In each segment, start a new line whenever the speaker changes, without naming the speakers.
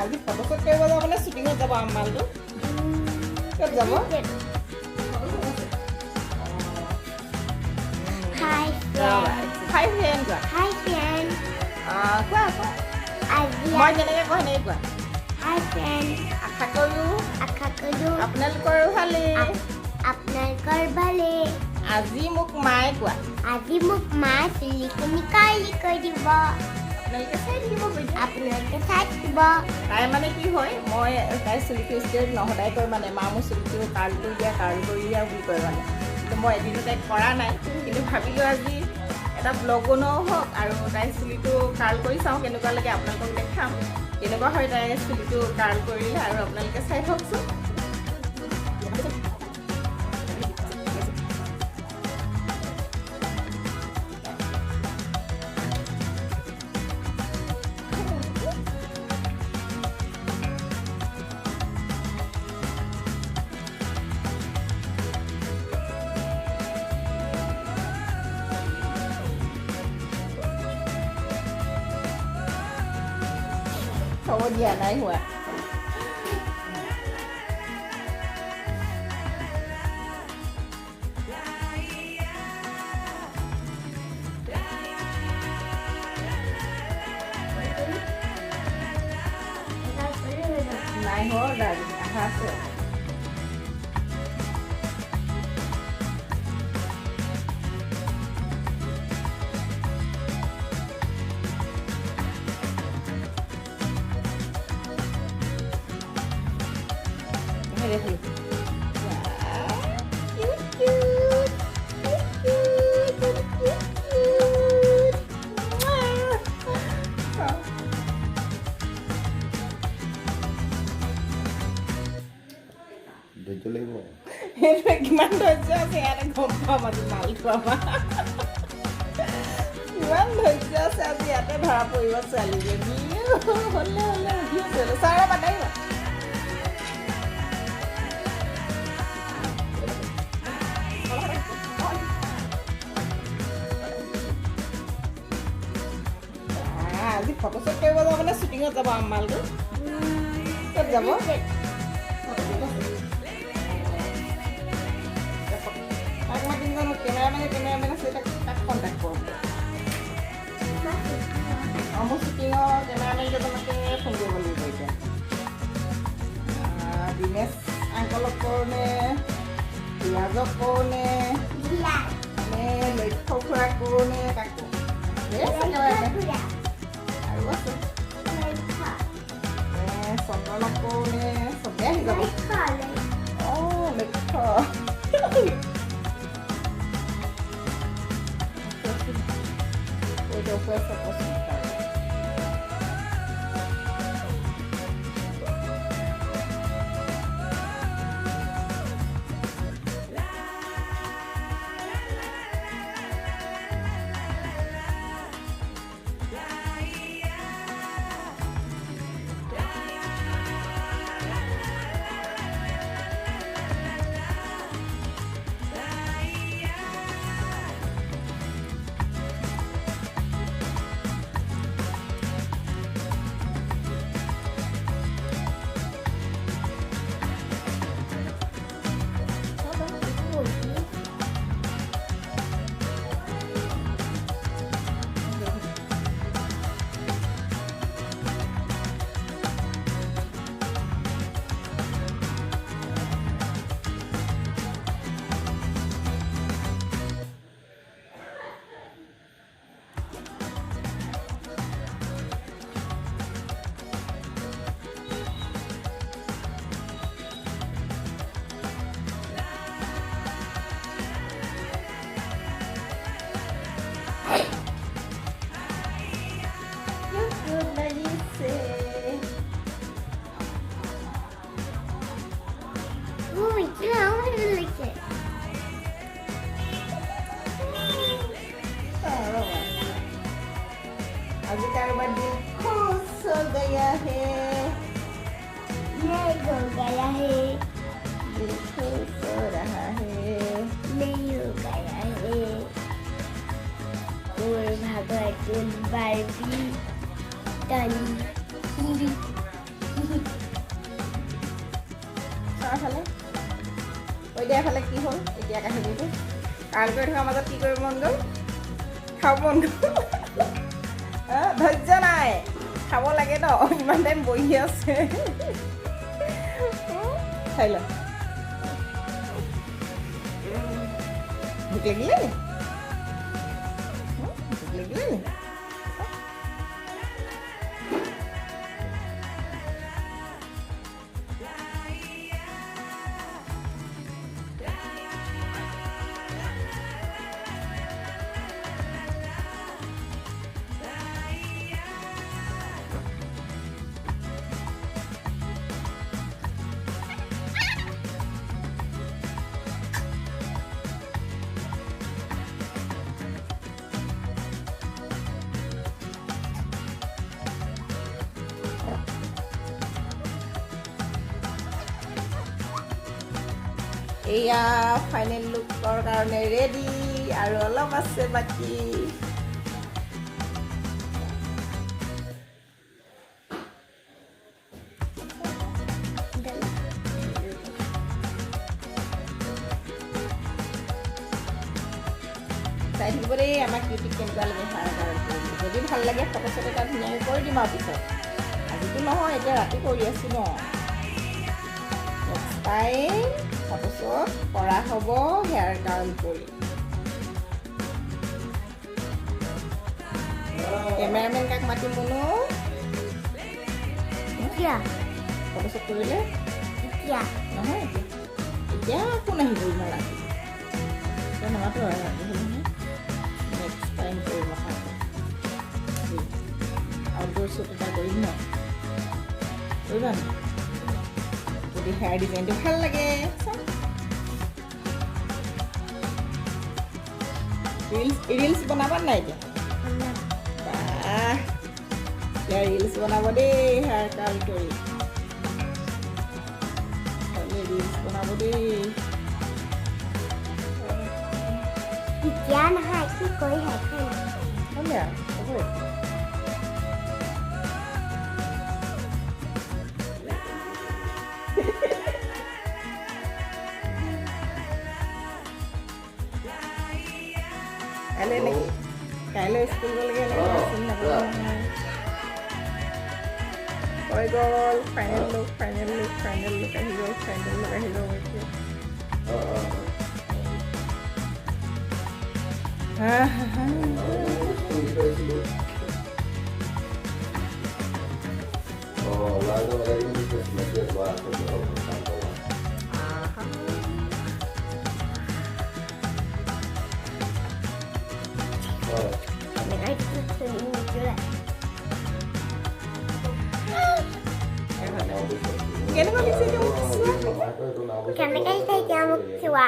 আজি ফটোশ্বুট কৰিব যাব নে শ্বুটিঙত যাব আমালটো ক'ত যাব
Hi,
হাই ফ্ৰেণ্ড কোৱা
Hi, friend.
কোৱা মই যেনেকৈ কওঁ সেনেকৈ কোৱা
Hi, friend.
আশা কৰোঁ
Akakalu.
আপোনালোকৰ ভালেই
আপোনালোকৰ ভালে
আজি মোক মায়ে কোৱা
আজি মোক মা চুলিখিনি কাৰ্লি কৰি দিব
আপোনালোকে চাই থাকিব বাইদেউ
আপোনালোকে চাই দিব
তাই মানে কি হয় মই তাইৰ চুলিটো ষ্ট্ৰেইট নহদাই কয় মানে মা মোৰ চুলিটো কাৰ্ল কৰি দিয়া বুলি কয় মানে কিন্তু মই এদিনো তাইক কৰা নাই কিন্তু ভাবিলোঁ আজি এটা ব্লগ বনোৱাও হওক আৰু তাইৰ চুলিটো কাৰ্ল কৰি চাওঁ কেনেকুৱা লাগে আপোনালোকক দেখাম কেনেকুৱা হয় তাইৰ চুলিটো কাৰ্ল কৰিলে আৰু আপোনালোকে চাই থাকচোন হ'ব দিয়া নাই হোৱা নাই হোৱা দাদা আহা আছে Ready? কিমান ধৈৰ্য আছে ইয়াতে গম পাম আজি মালটো আমাৰ কিমান ধৈৰ্য আছে আজি ইয়াতে ধৰা পৰিব ছোৱালীজনী হ'লে সুধি আছে ছাৰে মাতাইবা আজি ফটোশ্বুট কৰিব যাব নে শ্বুটিঙত যাব আমালটো ক'ত যাব তাক মাতিম জানো কেমেৰামেন আছে তাক কণ্টেক্ট কৰোঁ মোৰ শ্বুটিঙৰ কেমেৰামেনকেইজনকে ফোন কৰিব লাগিব এতিয়া দিনেশ আংকলক কৰোঁনে বিৰাজক কৰোঁনে নে লক্ষ্য খুৰাক কৰোঁনে কাকো আৰু আছে চন্দনক কৰোঁনে চবেই আহি যাব অঁ লক্ষ্য después se cocina. आज कारोबार दिल खुश हो गया है,
नहीं हो गया है,
दिल खुश हो रहा है,
नहीं हो गया है। और भगवान बारबी तनी
এফালে কৈ দিয়া এফালে কি হ'ল এতিয়া কাহিনীটো কাল কৰি থকাৰ মাজত কি কৰিব মন গ'ল খাব মন গ'ল ধৈৰ্য নাই খাব লাগে ন ইমান টাইম বহি আছে খাই ল ভোক লাগিলে নি ভোক লাগিলে নি এয়া ফাইনেল লুকৰ কাৰণে ৰেডি আৰু অলপ আছে বাকী চাই থাকিব দেই আমাক কিউটিক কেনেকুৱা লাগে যদি ভাল লাগে ফটো চটো এটা ধুনীয়াকৈ কৰি দিম আৰু পিছত আজিতো নহয় এতিয়া ৰাতি কৰি আছোঁ ন নেক্সট টাইম ফটোশ্বট কৰা হ'ব হেয়াৰ কাৰ্ল কৰি কেমেৰামেন কাক মাতিম বোলো ফটোশ্বট কৰিলে নহয় এতিয়া কোন আহিব ইমান ৰাতি এতিয়া নামাতো আৰু ৰাতি নেক্সট টাইম কৰিব আউটডোৰ শ্বুট এটা কৰিম ন কৰিবা ন যদি হেয়াৰ ডিজাইনটো ভাল লাগে ৰিলছ বনাবা নাই এতিয়া এতিয়া ৰিলছ বনাব দেই হেয়াৰ কাৰ্ল কৰি ৰিলছ বনাব দেই
এতিয়া নহয় কি কৰি শেষ
হ'লে আৰু হ'বই কাইলৈ নেকি কাইলৈ স্কুল গ'লেগে হৈ গ'ল ফাইনেল লুক আহি গ'ল এতিয়া কেনেকুৱা দিছে
কেনেকৈ এতিয়া মোক চোৱা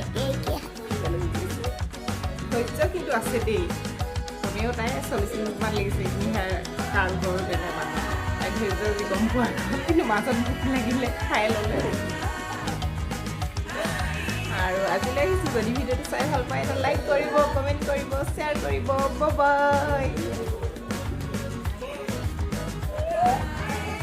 একে
ধৈৰ্য কিন্তু আছে দেই কমেও তাই 40 মিনিটমান লাগিছে এইখিনি কাল গড় কেনেবা তাই ধৈৰ্য যি গম পোৱা কিন্তু মাজত ভোক লাগিলে খাই ল'লে আৰু আজিলৈ আহিছোঁ যদি ভিডিঅ'টো চাই ভাল পায় এটা লাইক কৰিব কমেণ্ট কৰিব শ্বেয়াৰ কৰিব বাই বাই